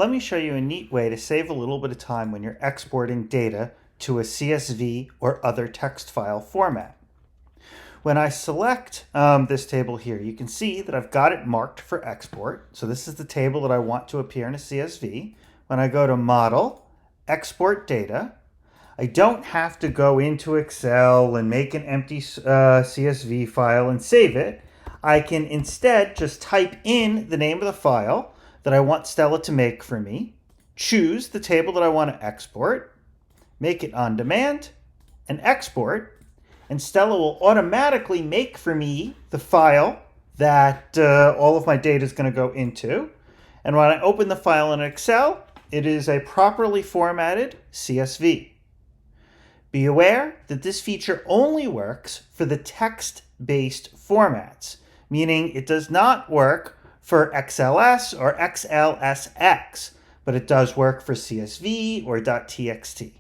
let me show you a neat way to save a little bit of time when you're exporting data to a CSV or other text file format. When I select this table here, you can see that I've got it marked for export. So this is the table that I want to appear in a CSV. When I go to Model, Export Data, I don't have to go into Excel and make an empty CSV file and save it. I can instead just type in the name of the file that I want Stella to make for me, choose the table that I want to export, make it on demand, and export. And Stella will automatically make for me the file that all of my data is going to go into. And when I open the file in Excel, it is a properly formatted CSV. Be aware that this feature only works for the text-based formats, meaning it does not work for XLS or XLSX, but it does work for CSV or .txt.